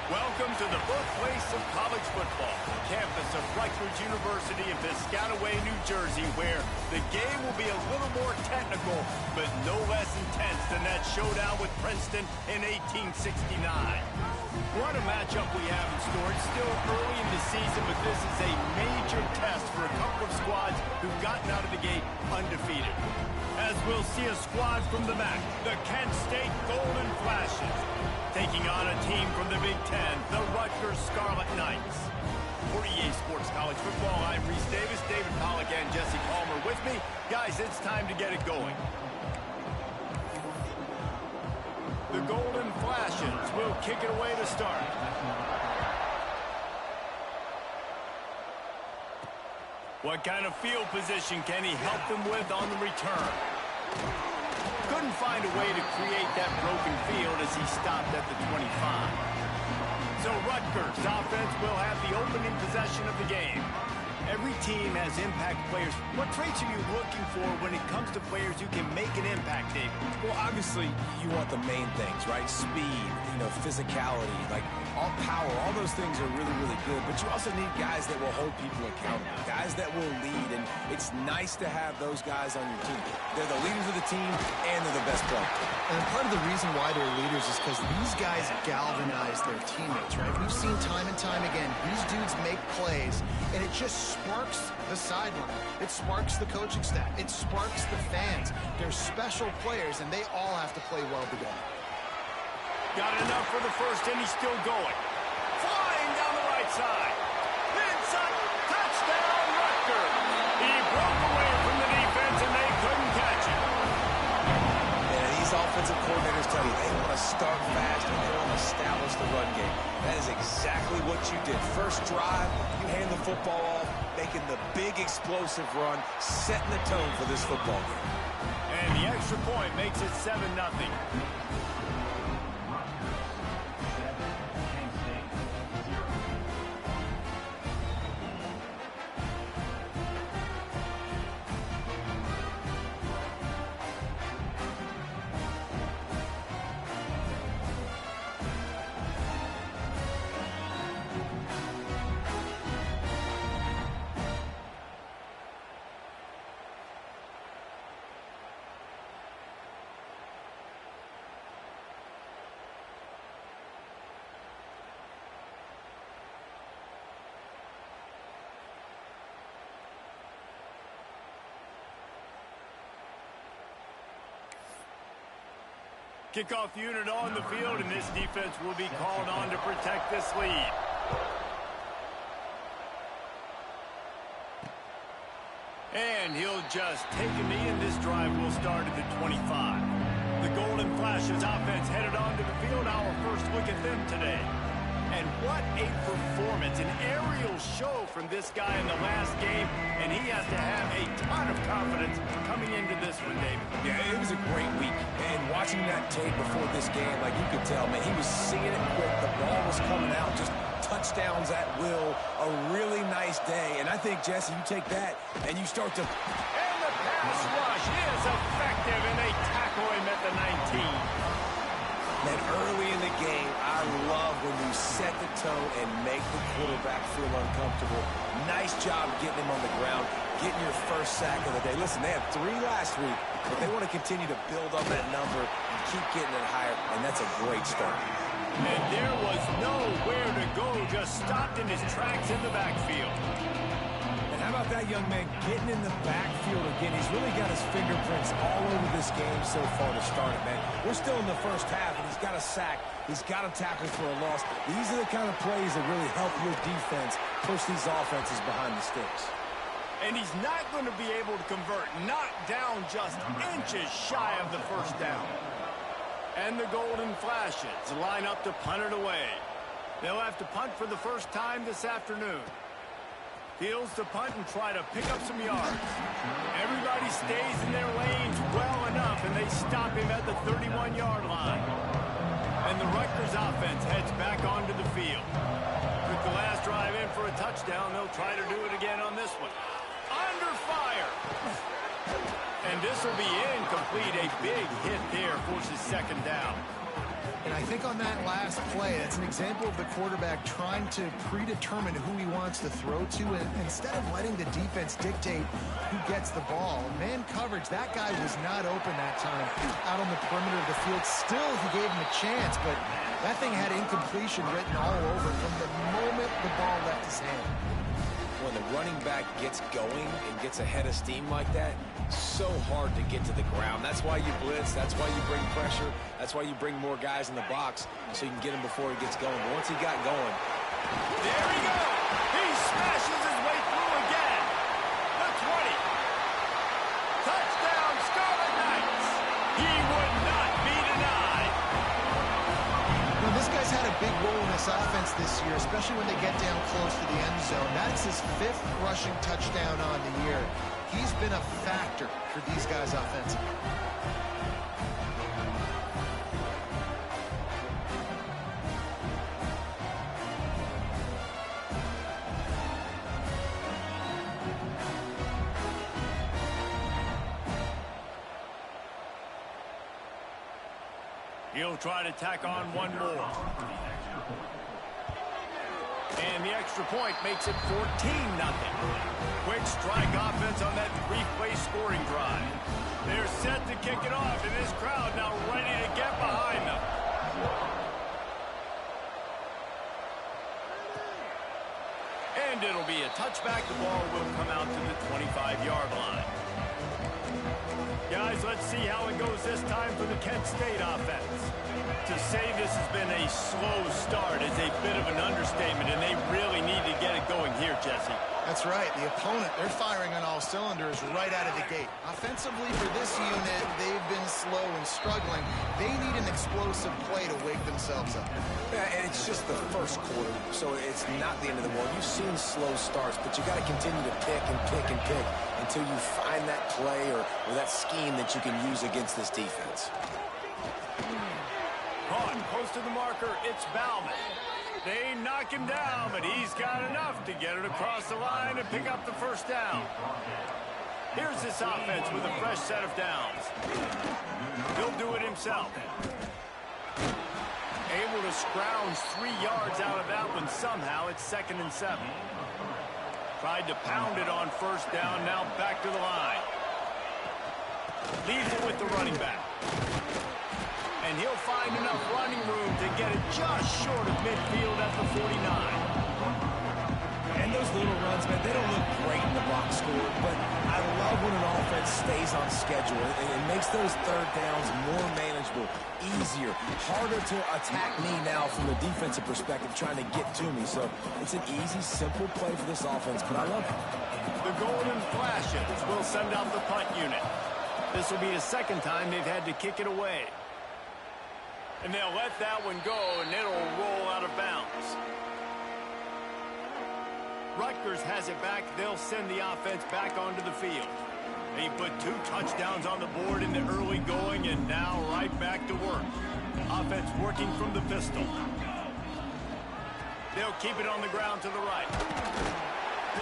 Welcome to the birthplace of college football, the campus of Rutgers University in Piscataway, New Jersey, where the game will be a little more technical, but no less intense than that showdown with Princeton in 1869. What a matchup we have in store. It's still early in the season, but this is a major test for a couple of squads who've gotten out of the gate undefeated. As we'll see a squad from the MAC, the Kent State Golden Flashes, taking on a team from the Big Ten, the Rutgers Scarlet Knights. For EA Sports College Football, I'm Reese Davis, David Pollack, and Jesse Palmer with me. Guys, it's time to get it going. The Golden Flashes will kick it away to start. What kind of field position can he help them with on the return? Couldn't find a way to create that broken field as he stopped at the 25. So Rutgers offense will have the opening possession of the game. Every team has impact players. What traits are you looking for when it comes to players who can make an impact, David? Well, obviously, you want the main things, right? Speed, physicality, like all power, all those things are really, really good. But you also need guys that will hold people accountable, guys that will lead. And it's nice to have those guys on your team. They're the leaders of the team, and they're the best players. And part of the reason why they're leaders is because these guys galvanize their teammates, right? We've seen time and time again, these dudes make plays, and it just sparks the sideline. It sparks the coaching staff. It sparks the fans. They're special players, and they all have to play well together. Got enough for the first, and he's still going. Flying down the right side. Inside, touchdown, Rutgers. He broke away from the defense, and they couldn't catch him. Yeah, these offensive coordinators tell you they want to start fast and they want to establish the run game. That is exactly what you did. First drive, you hand the football off, making the big explosive run, setting the tone for this football game. And the extra point makes it 7-0. Kickoff unit on the field, and this defense will be called on to protect this lead. And he'll just take a knee, and this drive will start at the 25. The Golden Flashes offense headed onto the field. Our first look at them today. And what a performance, an aerial show from this guy in the last game, and he has to have a ton of confidence coming into this one, David. Yeah, it was a great week, and watching that tape before this game, like you could tell, man, he was seeing it quick, the ball was coming out, just touchdowns at will, a really nice day, and I think, Jesse, you take that, and you start to... And the pass rush is effective, and they tackle him at the 19. Man, early in the game, I love when you set the tone and make the quarterback feel uncomfortable. Nice job getting him on the ground, getting your first sack of the day. Listen, they had 3 last week, but they want to continue to build on that number and keep getting it higher, and that's a great start. And there was nowhere to go, just stopped in his tracks in the backfield. And how about that young man getting in the backfield again? He's really got his fingerprints all over this game so far to start it, man. We're still in the first half, and he's got a sack. He's got a tackle for a loss. These are the kind of plays that really help your defense push these offenses behind the sticks. And he's not going to be able to convert, knocked down just inches shy of the first down. And the Golden Flashes line up to punt it away. They'll have to punt for the first time this afternoon. Fields to punt and try to pick up some yards. Everybody stays in their lanes well enough, and they stop him at the 31-yard line. And the Rutgers offense heads back onto the field. With the last drive in for a touchdown, they'll try to do it again on this one. Under fire. And this will be incomplete. A big hit there forces second down. And I think on that last play, that's an example of the quarterback trying to predetermine who he wants to throw to, and instead of letting the defense dictate who gets the ball. Man coverage, that guy was not open that time out on the perimeter of the field. Still, he gave him a chance, but that thing had incompletion written all over from the moment the ball left his hand. When the running back gets going and gets ahead of steam like that, so hard to get to the ground. That's why you blitz. That's why you bring pressure. That's why you bring more guys in the box so you can get him before he gets going. But once he got going, there he goes. He smashes his way through again. The 20. Touchdown, Scarlet Knights. He would not be denied. Now, this guy's had a big role in this offense this year, especially when they get down close to the end zone. That's his 5th rushing touchdown on the year. He's been a factor for these guys offensively. He'll try to tack on one more. And the extra point makes it 14-0. Quick strike offense on that 3-play scoring drive. They're set to kick it off, and this crowd now ready to get behind them. And it'll be a touchback. The ball will come out to the 25-yard line. Guys, let's see how it goes this time for the Kent State offense. To say this has been a slow start is a bit of an understatement, and they really need to get it going here, Jesse. That's right. The opponent, they're firing on all cylinders right out of the gate. Offensively for this unit, they've been slow and struggling. They need an explosive play to wake themselves up. yeah, and it's just the first quarter, so it's not the end of the world. You've seen slow starts, but you got to continue to pick and pick and pick until you find that play or that scheme that you can use against this defense. Caught close to the marker, it's Bauman. They knock him down, but he's got enough to get it across the line and pick up the first down. Here's this offense with a fresh set of downs. He'll do it himself. Able to scrounge 3 yards out of that one somehow. It's 2nd and 7. Tried to pound it on first down, now back to the line. Leaves it with the running back. And he'll find enough running room to get it just short of midfield at the 49. And those little runs, man, they don't look great in the box score, but I love when an offense stays on schedule. It makes those third downs more manageable, easier, harder to attack me now from a defensive perspective trying to get to me. So it's an easy, simple play for this offense, but I love it. The golden flashes will send out the punt unit. This will be the 2nd time they've had to kick it away. And they'll let that one go, and it'll roll out of bounds. Rutgers has it back. They'll send the offense back onto the field. They put 2 touchdowns on the board in the early going, and now right back to work. Offense working from the pistol. They'll keep it on the ground to the right.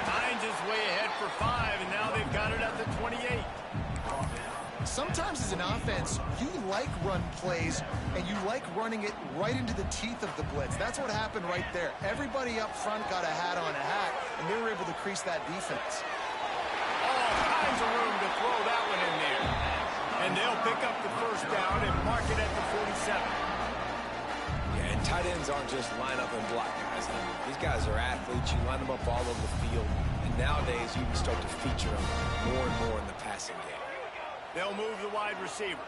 Hines is way ahead for 5, and now they've got it at the 28. Sometimes as an offense, you like run plays, and you like running it right into the teeth of the blitz. That's what happened right there. Everybody up front got a hat on a hat, and they were able to crease that defense. All kinds of room to throw that one in there. And they'll pick up the first down and mark it at the 47. Yeah, and tight ends aren't just line up and block guys. These guys are athletes. You line them up all over the field, and nowadays you can start to feature them more and more in the passing game. They'll move the wide receiver.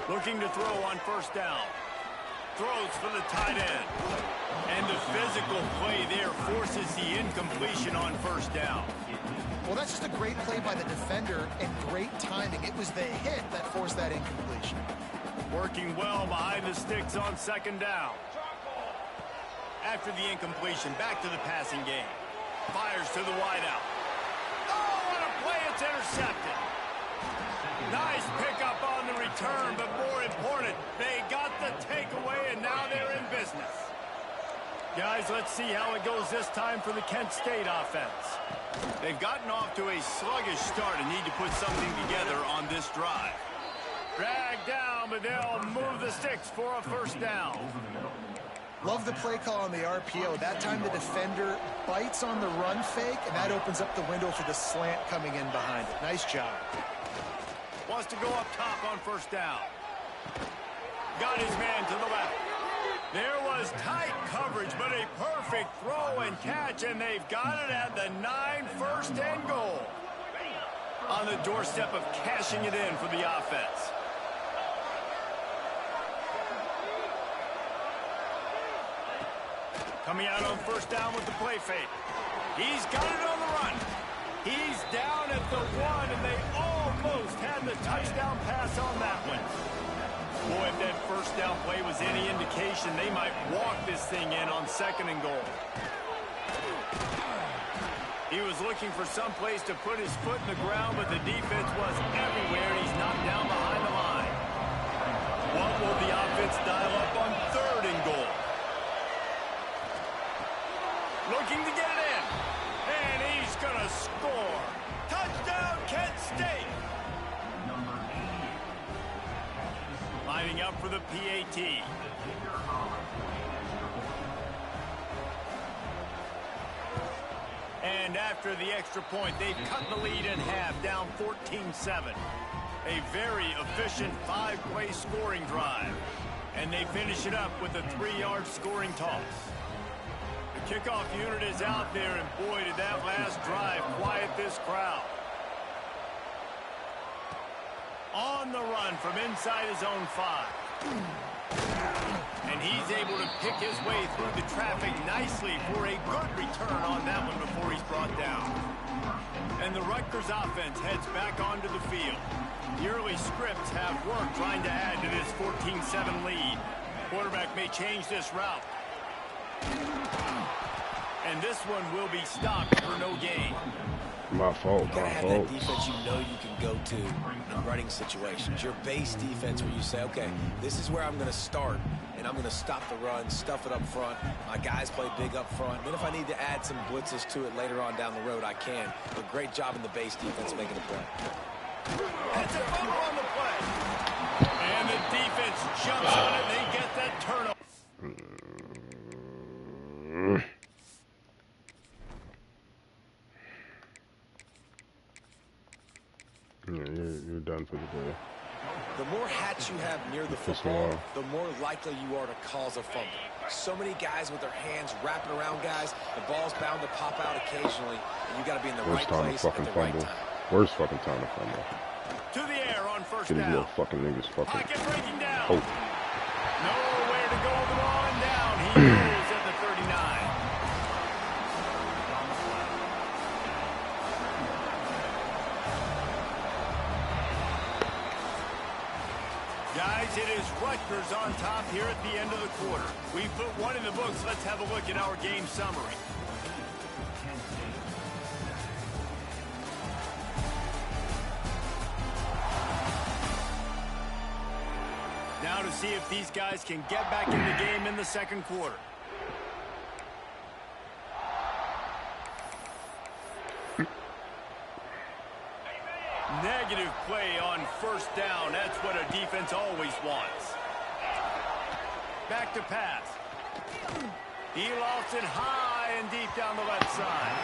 Looking to throw on first down. Throws for the tight end. And the physical play there forces the incompletion on first down. Well, that's just a great play by the defender and great timing. It was the hit that forced that incompletion. Working well behind the sticks on 2nd down. After the incompletion, back to the passing game. Fires to the wideout. Oh, what a play. It's intercepted. Nice pickup on the return, but more important, they got the takeaway, and now they're in business. Guys, let's see how it goes this time for the Kent State offense. They've gotten off to a sluggish start and need to put something together on this drive. Drag down, but they'll move the sticks for a first down. Love the play call on the RPO. That time the defender bites on the run fake, and that opens up the window for the slant coming in behind it. Nice job. Wants to go up top on first down. Got his man to the left. There was tight coverage, but a perfect throw and catch, and they've got it at the 9, first and goal. On the doorstep of cashing it in for the offense. Coming out on first down with the play fake. He's got it on the run. He's down at the 1, and they almost had the touchdown pass on that one. Boy, if that first down play was any indication, they might walk this thing in on second and goal. He was looking for some place to put his foot in the ground, but the defense was everywhere, and he's knocked down behind the line. What will the offense dial up on third and goal? Looking to get it in, and he's going to score. Touchdown, Kent State. Lining up for the PAT. And after the extra point, they've cut the lead in half, down 14-7. A very efficient 5-play scoring drive. And they finish it up with a 3-yard scoring toss. The kickoff unit is out there, and boy, did that last drive quiet this crowd. On the run from inside his own 5. And he's able to pick his way through the traffic nicely for a good return on that one before he's brought down. And the Rutgers offense heads back onto the field. The early scripts have worked trying to add to this 14-7 lead. Quarterback may change this route. And this one will be stopped for no gain. My fault. You gotta have that defense you know you can go to in running situations. Your base defense where you say, okay, this is where I'm going to start, and I'm going to stop the run, stuff it up front. My guys play big up front. Then if I need to add some blitzes to it later on down the road, I can. But great job in the base defense making a play. That's a fumble on the play. And the defense jumps on it. They get that turnover. Yeah, you're done for the day. The more hats you have near the football, the more likely you are to cause a fumble. So many guys with their hands wrapping around guys, the ball's bound to pop out occasionally, and you got to be in the right place at the right time. Worst fucking time to fumble. To the air on first Get down. your fucking niggas fucking. Pocket breaking down. Oh. Nowhere to go the on down. He goes at the 39. Guys, it is Rutgers on top here at the end of the quarter. We put one in the books. Let's have a look at our game summary. Now to see if these guys can get back in the game in the second quarter. Negative play on first down. That's what a defense always wants. Back to pass. He lofts it high and deep down the left side.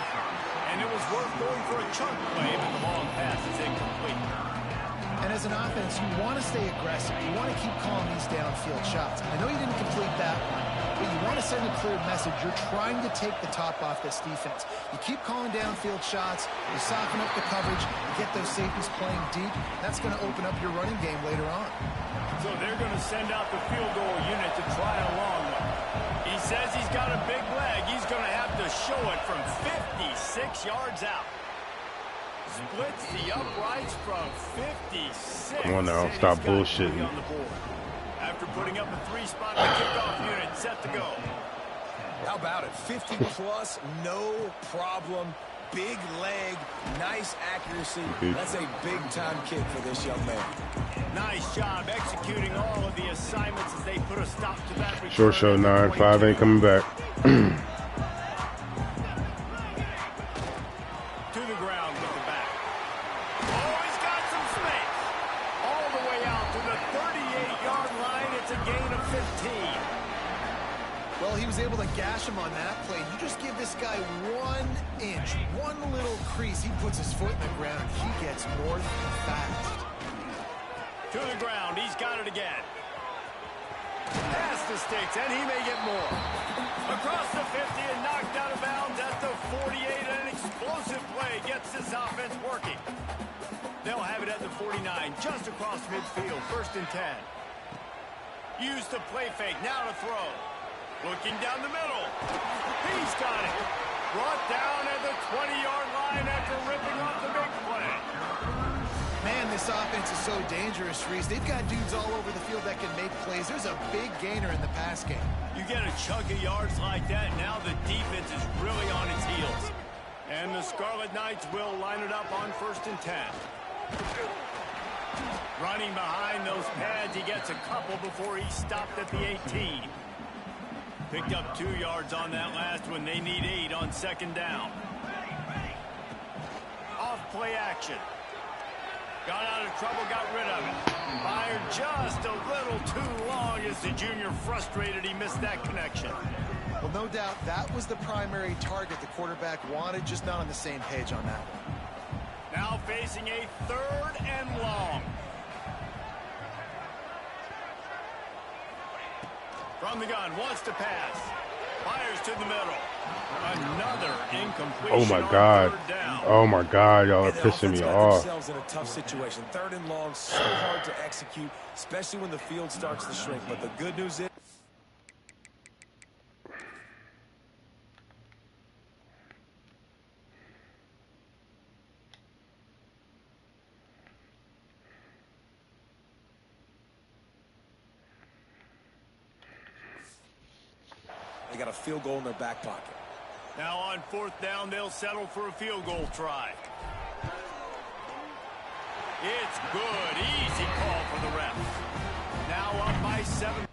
And it was worth going for a chunk play, but the long pass is incomplete. And as an offense, you want to stay aggressive. You want to keep calling these downfield shots. I know you didn't complete that one, but you want to send a clear message. You're trying to take the top off this defense. You keep calling downfield shots, you soften up the coverage, you get those safeties playing deep. That's going to open up your running game later on. So they're going to send out the field goal unit to try a long one. He says he's got a big leg. He's going to have to show it from 56 yards out. Splits the uprights from 56. Come on now, stop bullshitting. On the board. After putting up a 3-spot, the kickoff unit set to go. How about it? 50 plus, no problem Big leg, nice accuracy. That's a big-time kick for this young man. Nice job executing all of the assignments as they put a stop to that return. Short show 9-5 ain't coming back. To the ground with the back. Oh, he's got some space. All the way out to the 38-yard line. It's a gain of 15. Well, he was able to gash him on that play. You just give this guy 1 inch, one little crease. He puts his foot in the ground. He gets north fast. To the ground. He's got it again. Past the sticks, and he may get more. Across the 50 and knocked out of bounds at the 48. An explosive play gets this offense working. They'll have it at the 49, just across midfield. 1st and 10. Use the play fake. Now to throw. Looking down the middle. He's got it. Brought down at the 20-yard line after ripping off the big play. Man, this offense is so dangerous, Reese. They've got dudes all over the field that can make plays. There's a big gainer in the pass game. You get a chunk of yards like that, now the defense is really on its heels. And the Scarlet Knights will line it up on 1st and 10. Running behind those pads, he gets a couple before he stopped at the 18. Picked up 2 yards on that last one. They need 8 on 2nd down. Off play action. Got out of trouble, got rid of it. Fired just a little too long as the junior frustrated. He missed that connection. Well, no doubt that was the primary target the quarterback wanted, just not on the same page on that one. Now facing a 3rd and long. From the gun, wants to pass. Fires to the middle. Another incompletion. Oh my God. Oh my God, y'all are And the pissing offense me got off. themselves in a tough situation. 3rd and long, so hard to execute, especially when the field starts to shrink. But the good news is they got a field goal in their back pocket. Now on 4th down, they'll settle for a field goal try. It's good. Easy call for the ref. Now up by 7.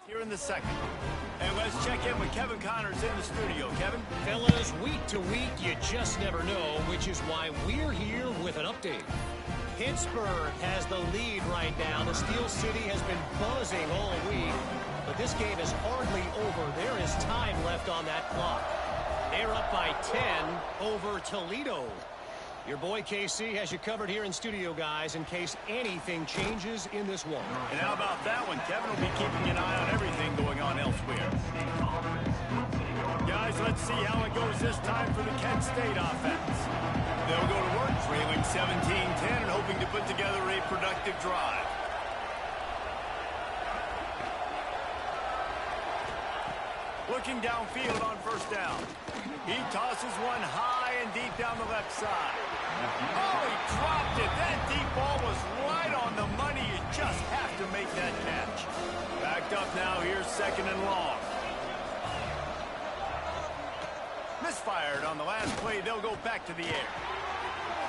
Here in the second. And let's check in with Kevin Connors in the studio. Kevin? Fellas, week to week, you just never know, which is why we're here with an update. Pittsburgh has the lead right now. The Steel City has been buzzing all week, but this game is hardly over. There is time left on that clock. They're up by 10 over Toledo. Your boy KC has you covered here in studio, guys, in case anything changes in this one. And how about that one? Kevin will be keeping an eye on everything going on elsewhere. Guys, let's see how it goes this time for the Kent State offense. They'll go to work trailing 17-10 and hoping to put together a productive drive. Looking downfield on first down. He tosses one high and deep down the left side. Oh, he dropped it. That deep ball was right on the money. You just have to make that catch. Backed up now. Here's second and long. Misfired on the last play. They'll go back to the air.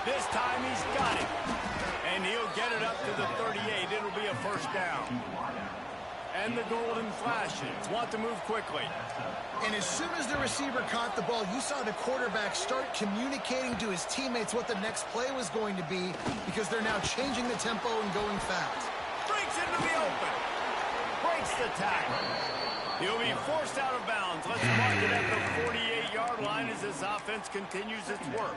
This time he's got it. And he'll get it up to the 38. It'll be a first down. And the golden flashes. Want to move quickly. And as soon as the receiver caught the ball, you saw the quarterback start communicating to his teammates what the next play was going to be, because they're now changing the tempo and going fast. Breaks into the open. Breaks the tackle. He'll be forced out of bounds. Let's mark it at the 48-yard line as this offense continues its work.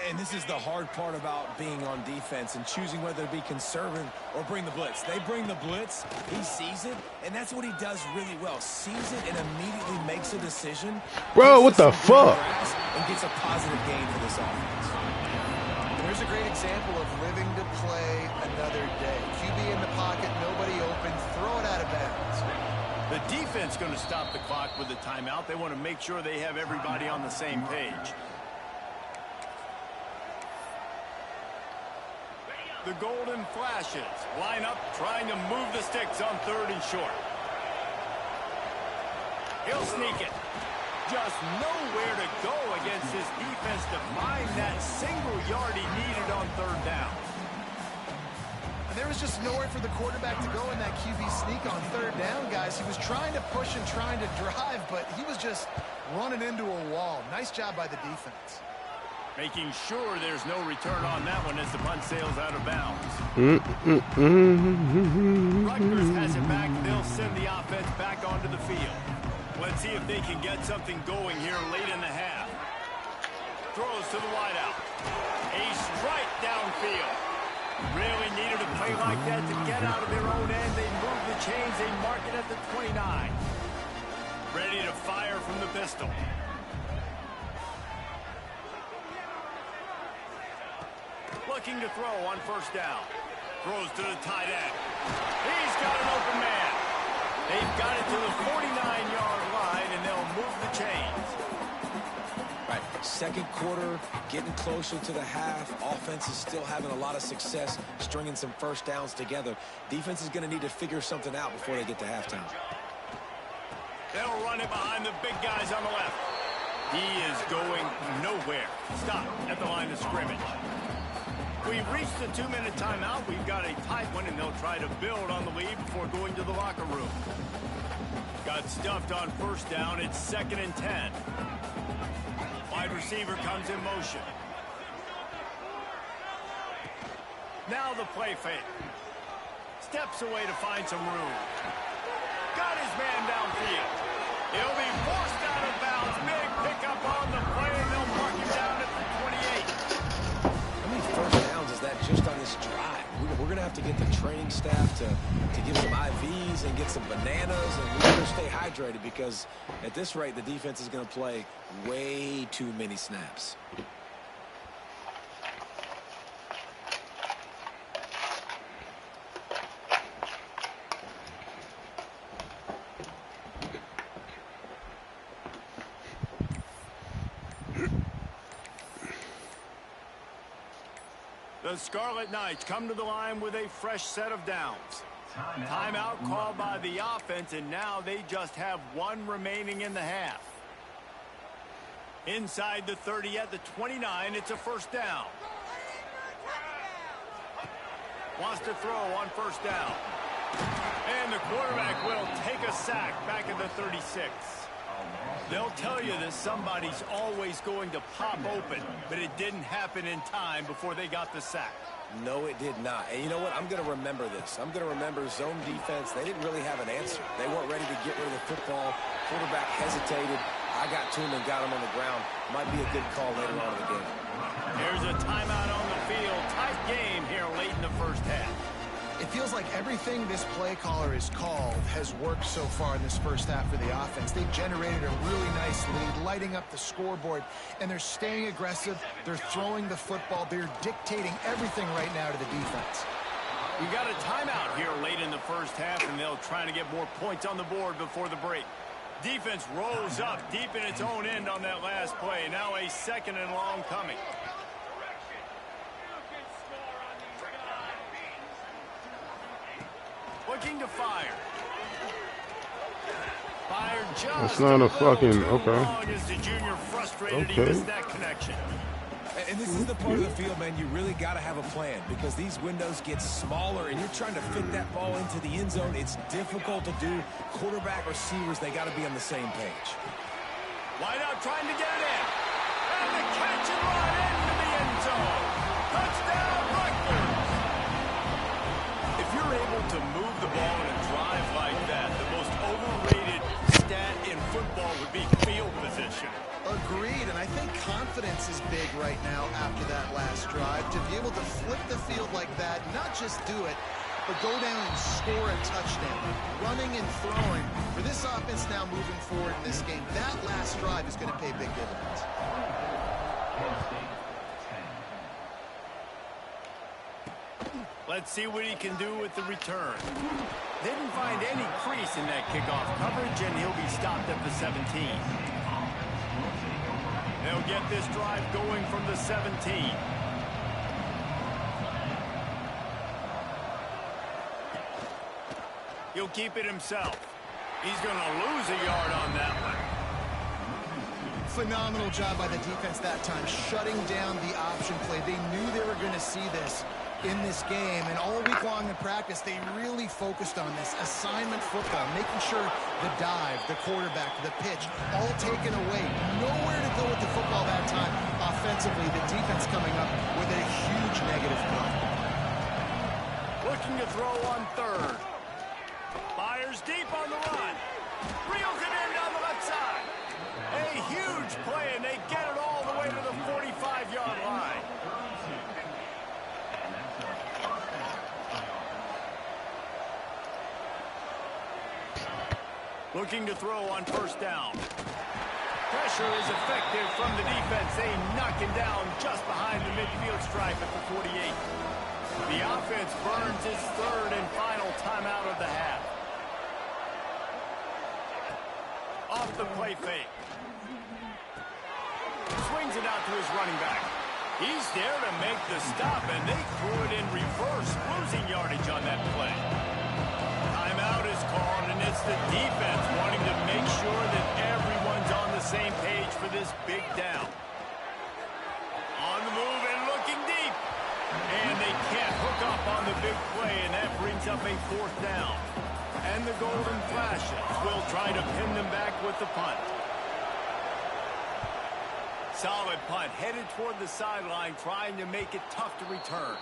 And this is the hard part about being on defense and choosing whether to be conservative or bring the blitz. They bring the blitz, he sees it, and that's what he does really well. Sees it and immediately makes a decision. Bro, what the fuck? And gets a positive gain for this offense. There's a great example of living to play another day. QB in the pocket, nobody open, throw it out of bounds. The defense going to stop the clock with a timeout. They want to make sure they have everybody on the same page. The golden flashes line up, trying to move the sticks on third and short. He'll sneak it. Just nowhere to go against this defense to find that single yard he needed on third down. And there was just nowhere for the quarterback to go in that QB sneak on third down, guys. He was trying to push and trying to drive, but he was just running into a wall. Nice job by the defense. Making sure there's no return on that one as the punt sails out of bounds. Rutgers has it back. They'll send the offense back onto the field. Let's see if they can get something going here late in the half. Throws to the wideout. A strike downfield. Really needed a play like that to get out of their own end. They move the chains. They mark it at the 29. Ready to fire from the pistol. Looking to throw on first down. Throws to the tight end. He's got an open man. They've got it to the 49-yard line, and they'll move the chains. Right, second quarter, getting closer to the half. Offense is still having a lot of success stringing some first downs together. Defense is going to need to figure something out before they get to halftime. They'll run it behind the big guys on the left. He is going nowhere. Stop at the line of scrimmage. We've reached the 2-minute timeout. We've got a tight one, and they'll try to build on the lead before going to the locker room. Got stuffed on first down. It's 2nd and 10. Wide receiver comes in motion. Now the play fake. Steps away to find some room. Got his man downfield. He'll be forced out of bounds. Big pickup on the play, and they'll mark him down at the 28. How many first downs is that just on this drive? We're going to have to get the training staff to give some IVs and get some bananas, and we're going to stay hydrated because at this rate, the defense is going to play way too many snaps. The Scarlet Knights come to the line with a fresh set of downs. Timeout called by the offense, and now they just have one remaining in the half. Inside the 30 at the 29, it's a first down. Wants to throw on first down. And the quarterback will take a sack back at the 36. They'll tell you that somebody's always going to pop open, but it didn't happen in time before they got the sack. No, it did not. And you know what? I'm going to remember this. I'm going to remember zone defense. They didn't really have an answer. They weren't ready to get rid of the football. Quarterback hesitated. I got to him and got him on the ground. Might be a good call later on in the game. There's a timeout on the field. Tight game here late in the first half. It feels like everything this play caller has called has worked so far in this first half for the offense. They've generated a really nice lead, lighting up the scoreboard, and they're staying aggressive. They're throwing the football. They're dictating everything right now to the defense. We got a timeout here late in the first half, and they'll try to get more points on the board before the break. Defense rolls up deep in its own end on that last play. Now a 2nd and long coming. Looking to fire. Fired just That's not a fucking, okay. As the junior frustrated, he missed that connection. And this is the part of the field, man, you really got to have a plan because these windows get smaller and you're trying to fit that ball into the end zone. It's difficult to do. Quarterback, receivers, they got to be on the same page. Wide out trying to get it in. And the catch and run into the end zone. Touchdown, Rutgers. If you're able to move the ball in a drive like that, the most overrated stat in football would be field position. Agreed, and I think confidence is big right now after that last drive. To be able to flip the field like that, not just do it, but go down and score a touchdown. Running and throwing. For this offense now moving forward in this game, that last drive is going to pay big dividends. Let's see what he can do with the return. Didn't find any crease in that kickoff coverage, and he'll be stopped at the 17. They'll get this drive going from the 17. He'll keep it himself. He's going to lose a yard on that one. Phenomenal job by the defense that time, shutting down the option play. They knew they were going to see this in this game, and all week long in practice, they really focused on this assignment football, making sure the dive, the quarterback, the pitch, all taken away. Nowhere to go with the football that time. Offensively, the defense coming up with a huge negative play. Looking to throw on 3rd. Fires deep on the run. Reels it in down the left side. A huge play, and they get it all the way to the 45-yard line. Looking to throw on 1st down. Pressure is effective from the defense. They knock him down just behind the midfield stripe at the 48. The offense burns its 3rd and final timeout of the half. Off the play fake. Swings it out to his running back. He's there to make the stop, and they threw it in reverse, losing yardage on that play. Timeout is called, and it's the defense wanting to make sure that everyone's on the same page for this big down. On the move and looking deep. And they can't hook up on the big play, and that brings up a 4th down. And the golden flashes will try to pin them back with the punt. Solid punt, headed toward the sideline, trying to make it tough to return.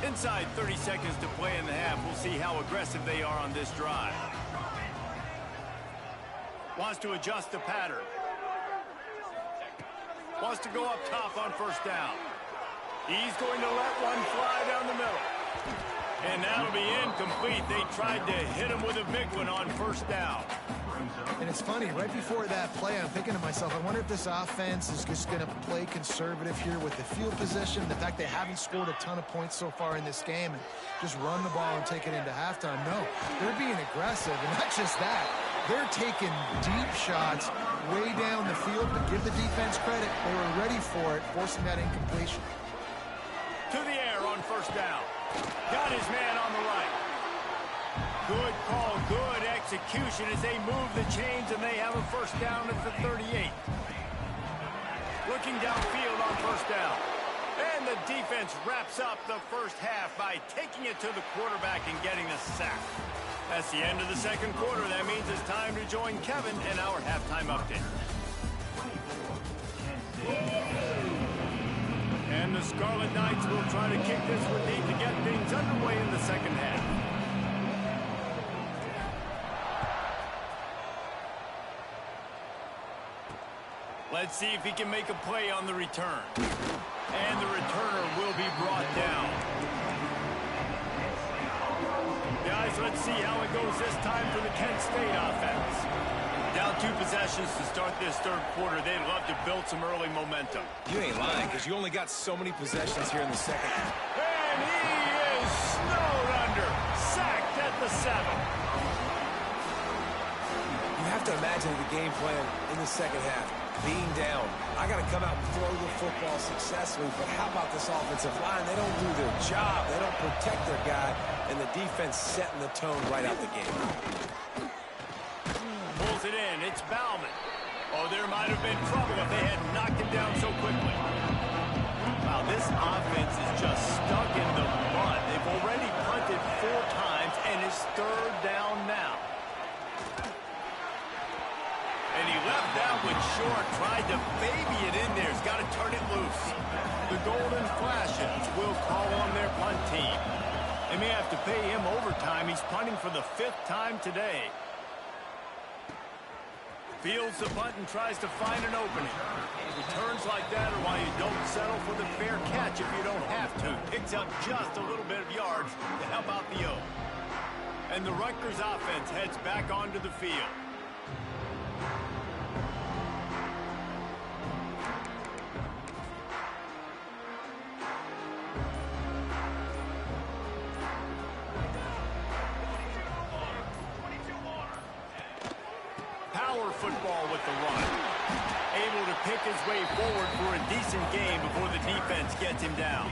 Inside 30 seconds to play in the half. We'll see how aggressive they are on this drive. Wants to adjust the pattern. Wants to go up top on 1st down. He's going to let one fly down the middle. And that'll be incomplete. They tried to hit him with a big one on 1st down. And it's funny, right before that play, I'm thinking to myself, I wonder if this offense is just going to play conservative here with the field position, the fact they haven't scored a ton of points so far in this game, and just run the ball and take it into halftime. No, they're being aggressive, and not just that. They're taking deep shots way down the field, but give the defense credit. They were ready for it, forcing that incompletion. To the air on 1st down. Got his man on the right. Good call, good execution as they move the chains, and they have a 1st down at the 38. Looking downfield on 1st down. And the defense wraps up the first half by taking it to the quarterback and getting a sack. That's the end of the second quarter. That means it's time to join Kevin and our halftime update. And the Scarlet Knights will try to kick this with need to get things underway in the second half. Let's see if he can make a play on the return. And the returner will be brought down. Guys, let's see how it goes this time for the Kent State offense. Down 2 possessions to start this third quarter. They'd love to build some early momentum. You ain't lying, because you only got so many possessions here in the second. And he is snowed under. Sacked at the 7. You have to imagine the game plan in the second half. Being down, I got to come out and throw the football successfully, but how about this offensive line? They don't do their job. They don't protect their guy, and the defense setting the tone right out the gate. Pulls it in. It's Bauman. Oh, there might have been trouble if they had knocked him down so quickly. Wow, this offense is just stuck in the mud. They've already punted 4 times, and it's third down now. And he left that one short, tried to baby it in there. He's got to turn it loose. The Golden Flashes will call on their punt team. They may have to pay him overtime. He's punting for the 5th time today. Fields the punt and tries to find an opening. Returns like that are why you don't settle for the fair catch if you don't have to. Picks up just a little bit of yards to help out the O. And the Rutgers offense heads back onto the field. Power football with the run. Able to pick his way forward for a decent game before the defense gets him down.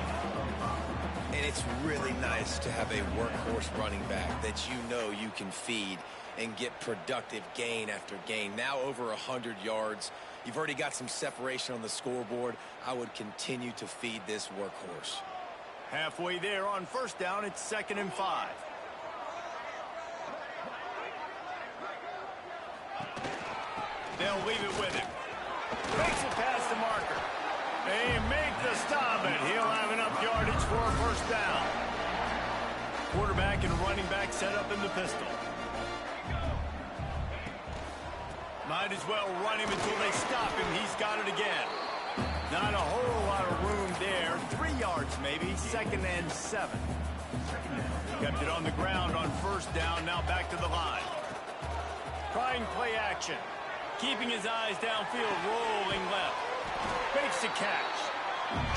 And it's really nice to have a workhorse running back that you know you can feed and get productive gain after gain. Now over 100 yards. You've already got some separation on the scoreboard. I would continue to feed this workhorse. Halfway there on first down, it's 2nd and 5. They'll leave it with him. Makes it past the marker. They make the stop, and he'll have enough yardage for a first down. Quarterback and running back set up in the pistol. Might as well run him until they stop him. He's got it again. Not a whole lot of room there. 3 yards maybe. 2nd and 7. Kept it on the ground on first down. Now back to the line. Trying play action. Keeping his eyes downfield, rolling left. Fakes the catch.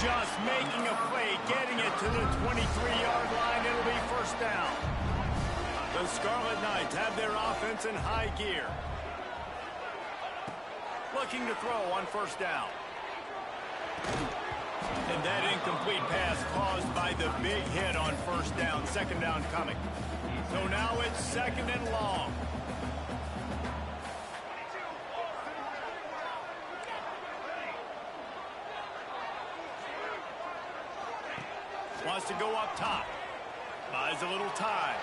Just making a play, getting it to the 23-yard line. It'll be first down. The Scarlet Knights have their offense in high gear. Looking to throw on first down. And that incomplete pass caused by the big hit on first down. 2nd down coming. So now it's 2nd and long. Wants to go up top. Buys a little time.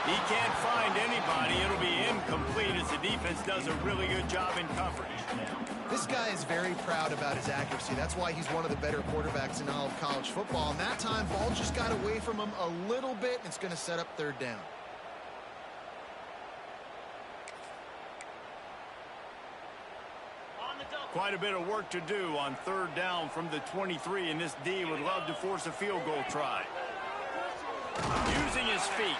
He can't find anybody. It'll be incomplete as the defense does a really good job in coverage. This guy is very proud about his accuracy. That's why he's one of the better quarterbacks in all of college football. And that time, ball just got away from him a little bit. And it's going to set up 3rd down. Quite a bit of work to do on 3rd down from the 23, and this D would love to force a field goal try. Using his feet.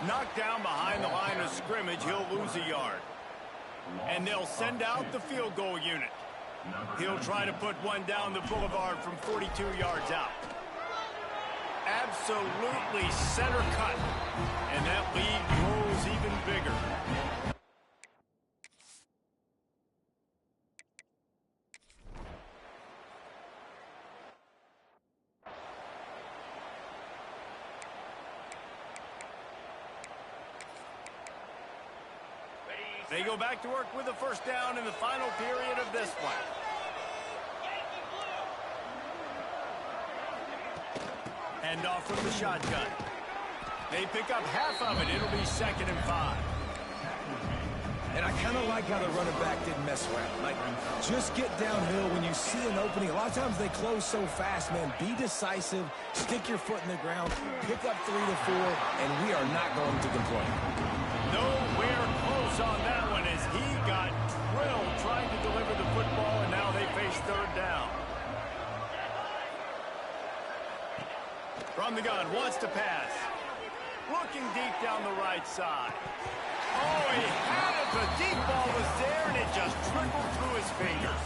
Knocked down behind the line of scrimmage, he'll lose a yard. And they'll send out the field goal unit. He'll try to put one down the boulevard from 42 yards out. Absolutely center cut. And that lead grows even bigger. They go back to work with a first down in the final period of this one. Hand off from the shotgun. They pick up half of it. It'll be 2nd and 5. And I kind of like how the running back didn't mess around. Like, just get downhill when you see an opening. A lot of times they close so fast, man. Be decisive, stick your foot in the ground, pick up 3 to 4, and we are not going to complain. Nowhere close on that one as he got drilled trying to deliver the football, and now they face 3rd down. From the gun, wants to pass. Looking deep down the right side. Oh, he had it. The deep ball was there, and it just trickled through his fingers.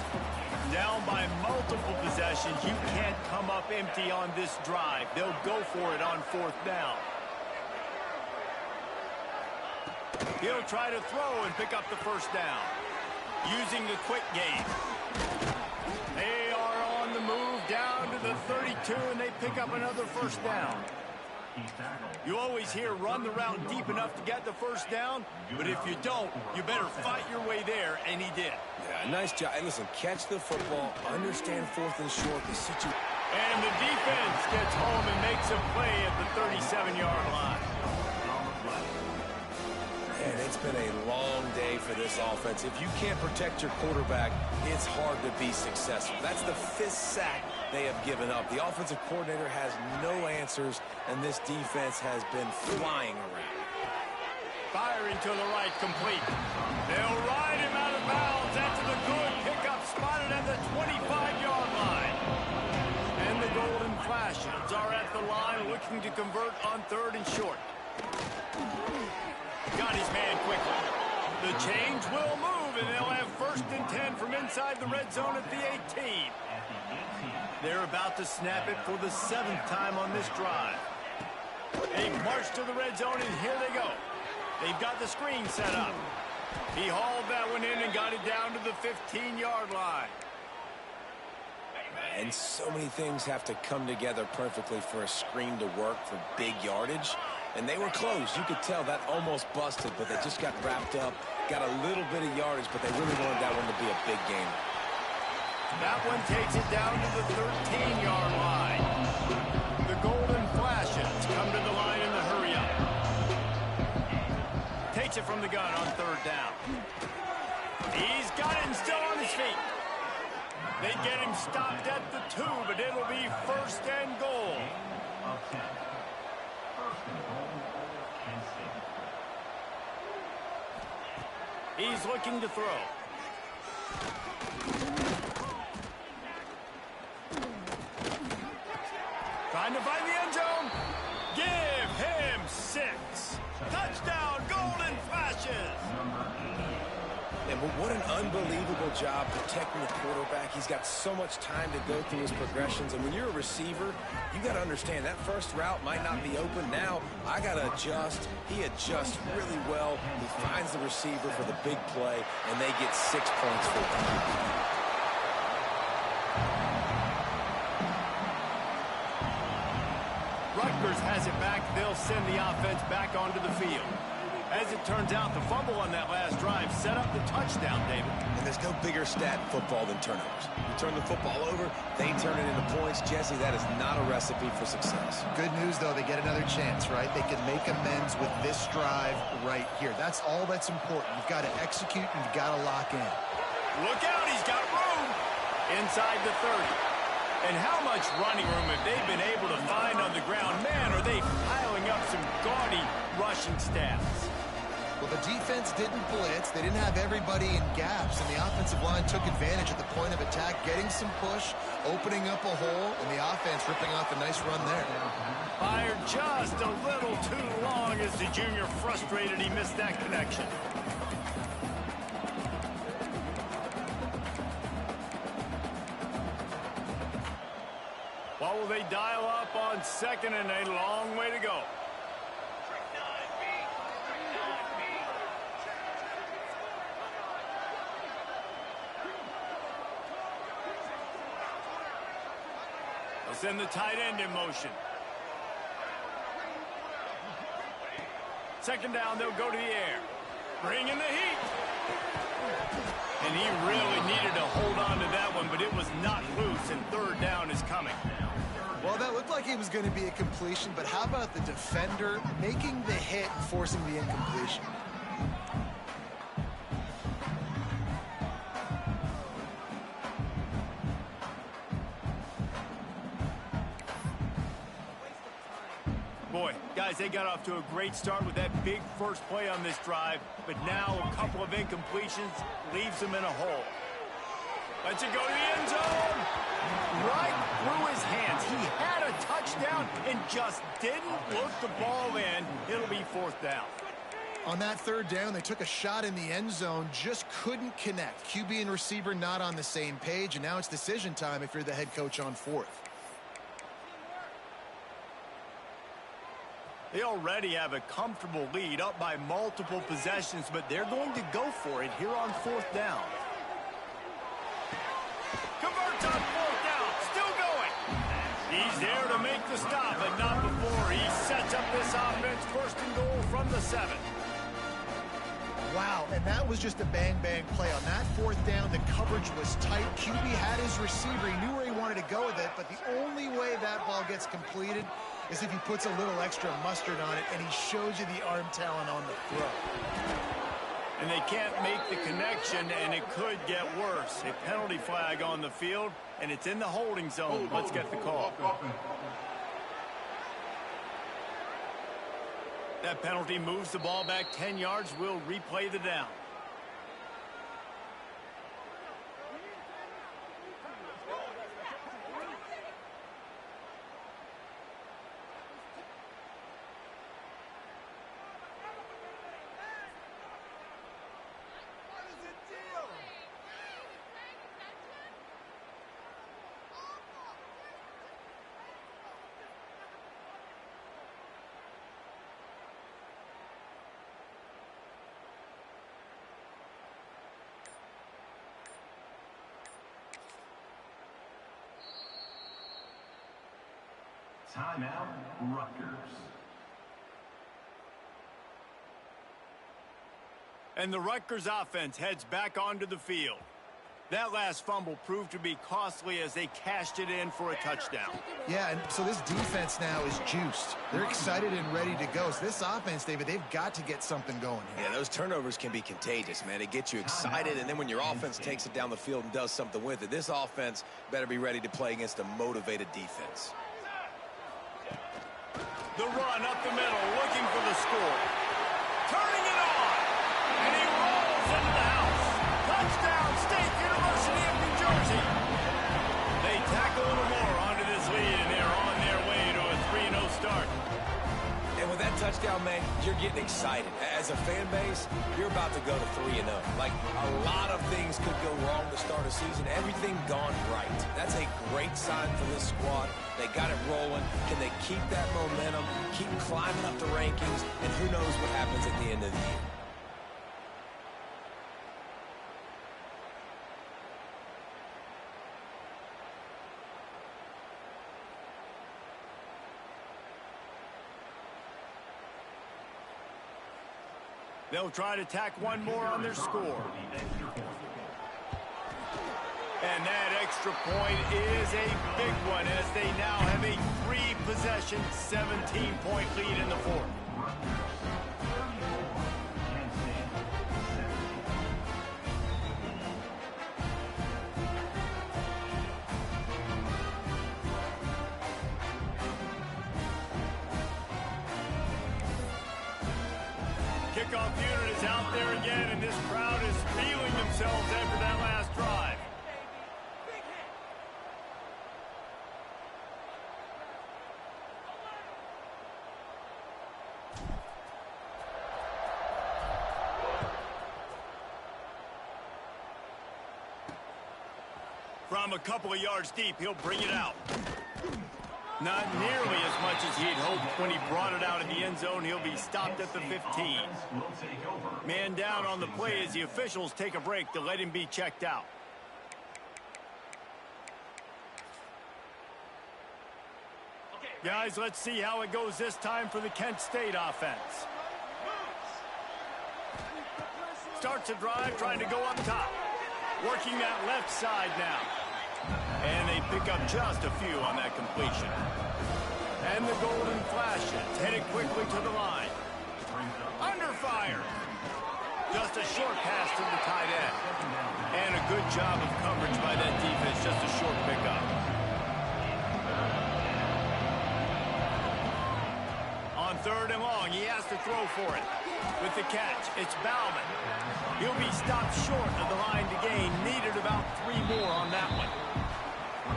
Down by multiple possessions. You can't come up empty on this drive. They'll go for it on 4th down. He'll try to throw and pick up the 1st down. Using the quick game. They are on the move down to the 32, and they pick up another 1st down. You always hear run the route deep enough to get the 1st down, but if you don't, you better fight your way there, and he did. Yeah, nice job. And listen, catch the football, understand 4th and short, the situation. And the defense gets home and makes a play at the 37-yard line. And it's been a long day for this offense. If you can't protect your quarterback, it's hard to be successful. That's the 5th sack they have given up. The offensive coordinator has no answers, and this defense has been flying around. Firing to the right, complete. They'll ride him out of bounds after the good pickup spotted at the 25-yard line. And the Golden Flashes are at the line looking to convert on 3rd and short. Got his man quickly. The change will move, and they'll have 1st and 10 from inside the red zone at the 18. They're about to snap it for the 7th time on this drive. They march to the red zone, and here they go. They've got the screen set up. He hauled that one in and got it down to the 15-yard line. And so many things have to come together perfectly for a screen to work for big yardage. And they were close. You could tell that almost busted, but they just got wrapped up, got a little bit of yardage, but they really wanted that one to be a big game. That one takes it down to the 13-yard line. The Golden Flashes come to the line in the hurry-up. Takes it from the gun on 3rd down. He's got it and still on his feet. They get him stopped at the 2, but it'll be 1st and goal. He's looking to throw. Trying to find the end zone. Give him 6. Touchdown, Golden Flashes. And what an unbelievable job protecting the quarterback. He's got so much time to go through his progressions. And when you're a receiver, you got to understand that first route might not be open. Now I got to adjust. He adjusts really well. He finds the receiver for the big play, and they get 6 points for it. Rutgers has it back. They'll send the offense back onto the field. As it turns out, the fumble on that last drive set up the touchdown, David. And there's no bigger stat in football than turnovers. You turn the football over, they turn it into points. Jesse, that is not a recipe for success. Good news, though, they get another chance, right? They can make amends with this drive right here. That's all that's important. You've got to execute and you've got to lock in. Look out, he's got room inside the 30. And how much running room have they been able to find on the ground? Man, are they piling up some gaudy rushing stats. Well, the defense didn't blitz. They didn't have everybody in gaps, and the offensive line took advantage at the point of attack, getting some push, opening up a hole, and the offense ripping off a nice run there. Fired just a little too long as the junior frustrated he missed that connection. What will they dial up on 2nd and a long way to go? They'll send the tight end in motion. 2nd down, they'll go to the air. Bring in the heat. And he really needed to hold on to that one one, but it was not loose, and third down is coming. Well, that looked like it was going to be a completion, but how about the defender making the hit and forcing the incompletion? Boy, guys, they got off to a great start with that big first play on this drive, but now a couple of incompletions leaves them in a hole. Let's it go to the end zone. Right through his hands. He had a touchdown and just didn't look the ball in. It'll be fourth down. On that third down, they took a shot in the end zone, just couldn't connect. QB and receiver not on the same page, and now it's decision time if you're the head coach on fourth. They already have a comfortable lead, up by multiple possessions, but they're going to go for it here on fourth down. Converts on fourth down, still going. He's there to make the stop, but not before he sets up this offense first and goal from the 7. Wow, and that was just a bang-bang play. On that fourth down, the coverage was tight. QB had his receiver. He knew where he wanted to go with it, but the only way that ball gets completed is if he puts a little extra mustard on it, and he shows you the arm talent on the throw. And they can't make the connection, and it could get worse. A penalty flag on the field, and it's in the holding zone. Let's get the call. That penalty moves the ball back 10 yards. We'll replay the down. Timeout, Rutgers. And the Rutgers offense heads back onto the field. That last fumble proved to be costly as they cashed it in for a touchdown. Yeah, and so this defense now is juiced. They're excited and ready to go. So this offense, David, they've got to get something going here. Yeah, those turnovers can be contagious, man. It gets you excited, and then when your offense takes it down the field and does something with it, this offense better be ready to play against a motivated defense. The run up the middle, looking for the score. Turning it on, and he rolls into the house. Touchdown, State University of New Jersey. They tack a little more onto this lead, and they're on their way to a 3-0 start. And with that touchdown, man, you're getting excited. As a fan base, you're about to go to 3-0. Like, a lot of things could go wrong to start a season. Everything gone right. That's a great sign for this squad. They got it rolling. Can they keep that momentum, keep climbing up the rankings, and who knows what happens at the end of the year? They'll try to tack one more on their score. And that extra point is a big one as they now have a 3-possession, 17-point lead in the fourth. Kickoff unit is out there again, and this crowd is feeling themselves after that last drive. From a couple of yards deep, he'll bring it out. Not nearly as much as he'd hoped when he brought it out in the end zone. He'll be stopped at the 15. Man down on the play as the officials take a break to let him be checked out. Guys, let's see how it goes this time for the Kent State offense. Starts a drive, trying to go up top. Working that left side now. And they pick up just a few on that completion. And the golden flashes, headed quickly to the line. Under fire. Just a short pass to the tight end. And a good job of coverage by that defense, just a short pickup. On 3rd and long, he has to throw for it. With the catch, it's Bauman. He'll be stopped short of the line to gain. Needed about 3 more on that one.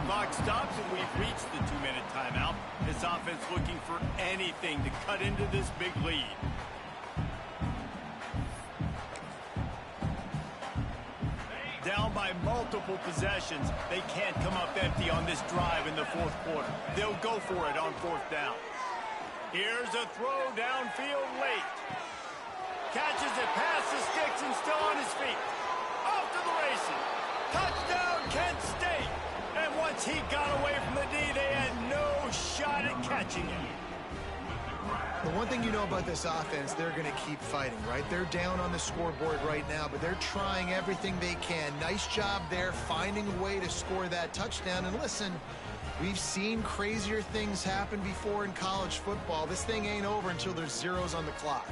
Clock stops and we've reached the 2-minute timeout. This offense looking for anything to cut into this big lead. Down by multiple possessions, they can't come up empty on this drive in the 4th quarter. They'll go for it on 4th down. Here's a throw downfield late. Catches it past the sticks and still on his feet. Off to the races. Touchdown, Kent State. And once he got away from the D, they had no shot at catching him. The one thing you know about this offense, they're going to keep fighting, right? They're down on the scoreboard right now, but they're trying everything they can. Nice job there, finding a way to score that touchdown. And listen, we've seen crazier things happen before in college football. This thing ain't over until there's zeros on the clock.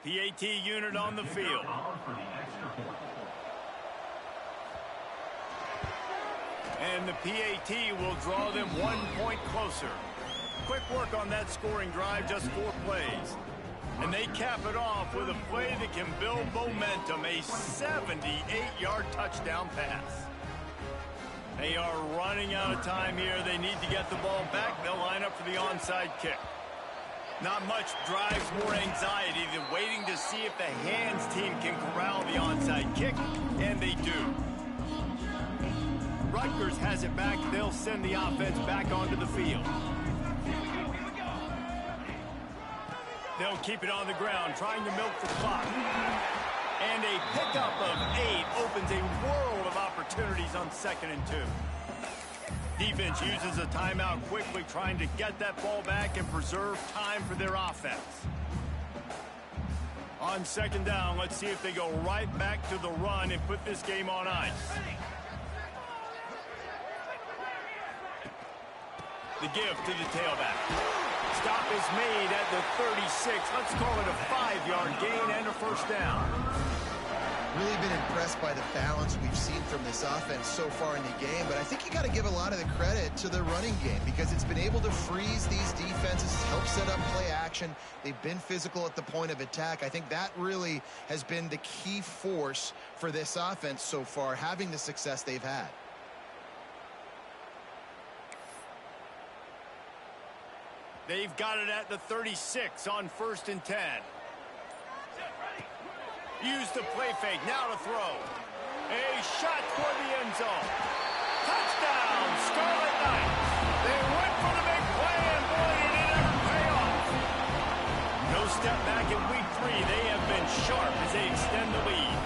PAT unit on the field. And the PAT will draw them 1 point closer. Quick work on that scoring drive, just 4 plays. And they cap it off with a play that can build momentum, a 78-yard touchdown pass. They are running out of time here. They need to get the ball back. They'll line up for the onside kick. Not much drives more anxiety than waiting to see if the hands team can corral the onside kick, and they do. Rutgers has it back. They'll send the offense back onto the field. They'll keep it on the ground, trying to milk the clock. And a pickup of 8 opens a world of opportunities on 2nd and 2. Defense uses a timeout quickly, trying to get that ball back and preserve time for their offense. On 2nd down, let's see if they go right back to the run and put this game on ice. The give to the tailback. Stop is made at the 36. Let's call it a 5-yard gain and a 1st down. Really been impressed by the balance we've seen from this offense so far in the game, but I think you got to give a lot of the credit to the running game because it's been able to freeze these defenses, help set up play action. They've been physical at the point of attack. I think that really has been the key force for this offense so far, having the success they've had. They've got it at the 36 on 1st and 10. Use the play fake, now to throw. A shot toward the end zone. Touchdown, Scarlet Knights. They went for the big play, and boy, did it ever pay off. No step back in week 3. They have been sharp as they extend the lead.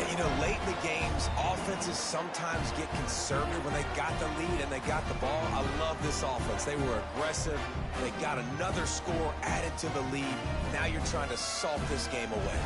And, you know, late in the games, offenses sometimes get conservative when they got the lead and they got the ball. I love this offense. They were aggressive. They got another score added to the lead. Now you're trying to salt this game away.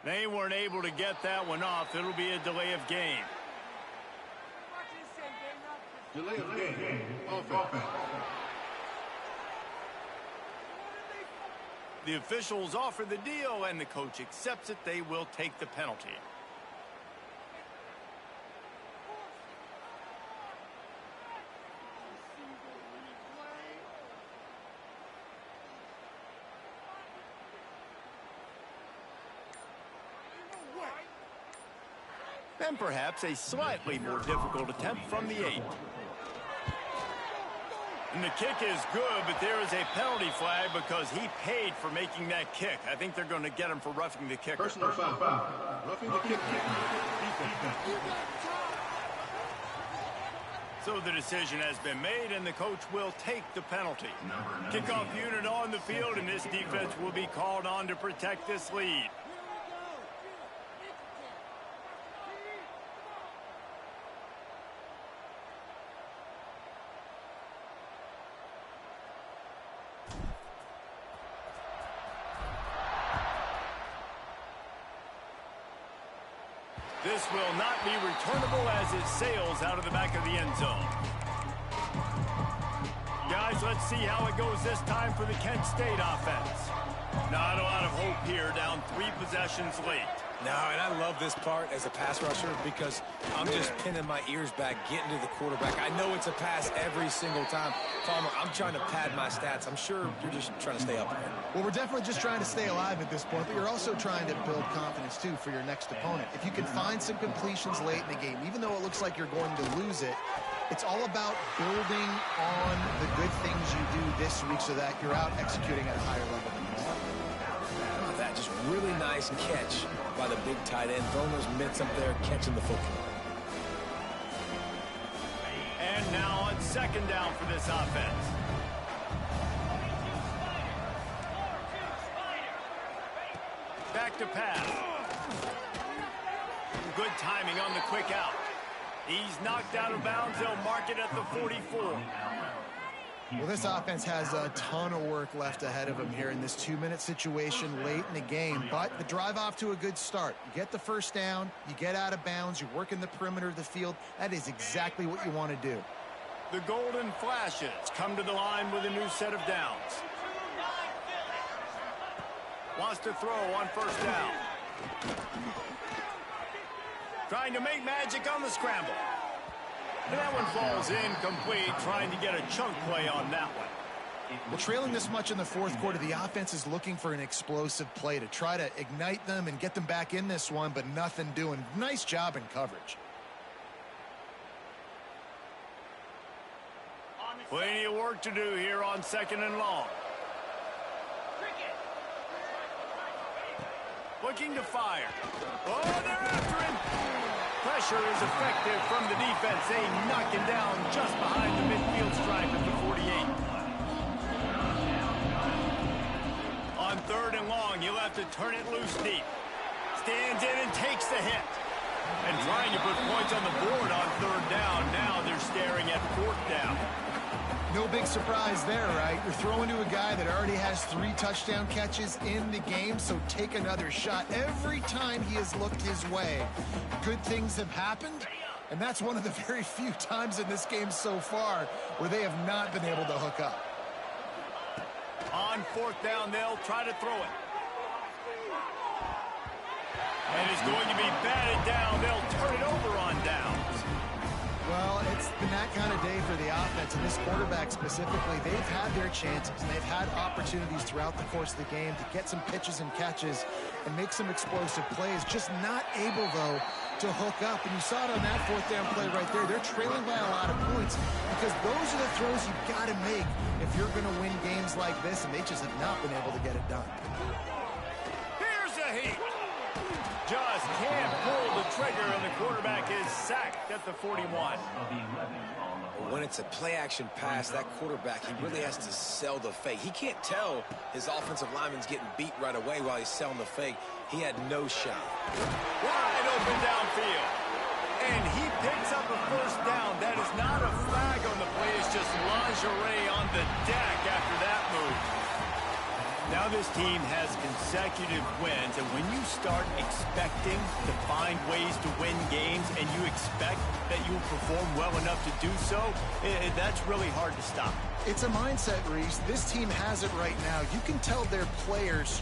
They weren't able to get that one off. It'll be a delay of game. Delay of game. Offense. The officials offer the deal, and the coach accepts it. They will take the penalty. And perhaps a slightly more difficult attempt from the 8. And the kick is good, but there is a penalty flag because he paid for making that kick. I think they're going to get him for roughing the kicker. Personal foul. Roughing the kick. So the decision has been made, and the coach will take the penalty. Kickoff unit on the field, and this defense will be called on to protect this lead. This will not be returnable as it sails out of the back of the end zone. Guys, let's see how it goes this time for the Kent State offense. Not a lot of hope here, down 3 possessions late. No, and I love this part as a pass rusher because I'm just pinning my ears back, getting to the quarterback. I know it's a pass every single time. Palmer, I'm trying to pad my stats. I'm sure you're just trying to stay up there. Well, we're definitely just trying to stay alive at this point, but you're also trying to build confidence, too, for your next opponent. If you can find some completions late in the game, even though it looks like you're going to lose it, it's all about building on the good things you do this week so that you're out executing at a higher level than this. That just really nice catch by the big tight end, throwing those mitts up there, catching the football. And now on second down for this offense. Back to pass. Good timing on the quick out. He's knocked out of bounds. They'll mark it at the 44. Well, this offense has a ton of work left ahead of them here in this 2-minute situation late in the game, but the drive off to a good start. You get the first down, you get out of bounds, you work in the perimeter of the field. That is exactly what you want to do. The Golden Flashes come to the line with a new set of downs. Wants to throw on first down. Trying to make magic on the scramble. And that one falls incomplete, trying to get a chunk play on that one. Well, trailing this much in the fourth quarter, the offense is looking for an explosive play to try to ignite them and get them back in this one, but nothing doing. Nice job in coverage. Plenty of work to do here on second and long. Looking to fire. Oh, they're after him. Pressure is effective from the defense. They knock him down just behind the midfield stripe at the 48. On third and long, you'll have to turn it loose deep. Stands in and takes the hit. And trying to put points on the board on third down. Now they're staring at fourth down. No big surprise there, right? You're throwing to a guy that already has 3 touchdown catches in the game, so take another shot. Every time he has looked his way, good things have happened, and that's one of the very few times in this game so far where they have not been able to hook up. On fourth down, they'll try to throw it. And it's going to be batted down. They'll turn it over on downs. Well, it's been that kind of day for the offense, and this quarterback specifically, they've had their chances, and they've had opportunities throughout the course of the game to get some pitches and catches and make some explosive plays, just not able, though, to hook up. And you saw it on that fourth down play right there. They're trailing by a lot of points because those are the throws you've got to make if you're going to win games like this, and they just have not been able to get it done. Here's a heat. Just can't pull the trigger, and the quarterback is sacked at the 41. When it's a play-action pass, that quarterback, he really has to sell the fake. He can't tell his offensive lineman's getting beat right away while he's selling the fake. He had no shot. Wide open downfield. And he picks up a first down. That is not a flag on the play. It's just lingerie on the deck after that move. Now this team has consecutive wins, and when you start expecting to find ways to win games and you expect that you will perform well enough to do so, that's really hard to stop. It's a mindset, Reese. This team has it right now. You can tell their players